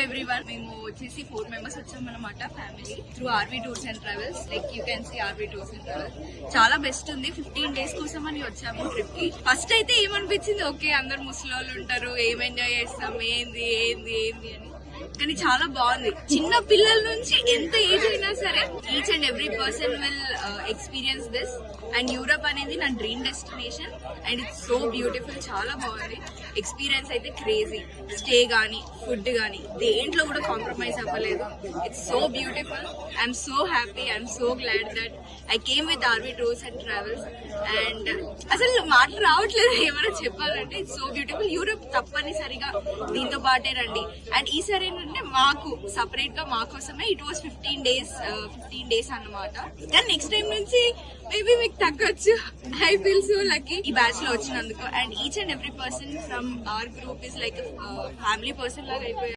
Everyone, మేము వచ్చేసి 4 members వచ్చామన్నమాట family through RV tours and travels. Like you can see RV tours and travels చాలా best ఉంది. 15 days కోసం అని వచ్చాము ట్రిప్ కి. ఫస్ట్ అయితే ఏమనిపించింది, ఓకే అందరు ముసలి ఉంటారు, ఏం ఎంజాయ్ చేస్తాం, ఏంది ఏంది ఏంది అని. కానీ చాలా బాగుంది. చిన్న పిల్లల నుంచి ఎంత ఏజ్ అయినా సరే each and every person will experience this. And Europe అనేది నా dream destination and it's so beautiful. చాలా బాగుంది. ఎక్స్పీరియన్స్ అయితే క్రేజీ. స్టే గానీ ఫుడ్ గానీ దేంట్లో కూడా కాంప్రమైజ్ అవ్వలేదు. It's so beautiful. I'm so happy. I'm so glad that I came with RV tours and travels. And అసలు మాటలు రావట్లేదు ఏమైనా చెప్పాలంటే. It's so beautiful. యూరప్ తప్పనిసరిగా దీంతో పాటే రండి. అండ్ ఈసారి ఏంటంటే మాకు సపరేట్ గా మా కోసమే ఇట్ వాస్ 15 days అన్నమాట. కానీ నెక్స్ట్ టైం నుంచి మేబీ మీకు తగ్గొచ్చు. ఐ ఫీల్ సో లక్కీ ఈ బ్యాచ్ లో వచ్చినందుకు. And each and every person from our group is like family person లాగా అయిపోయారు.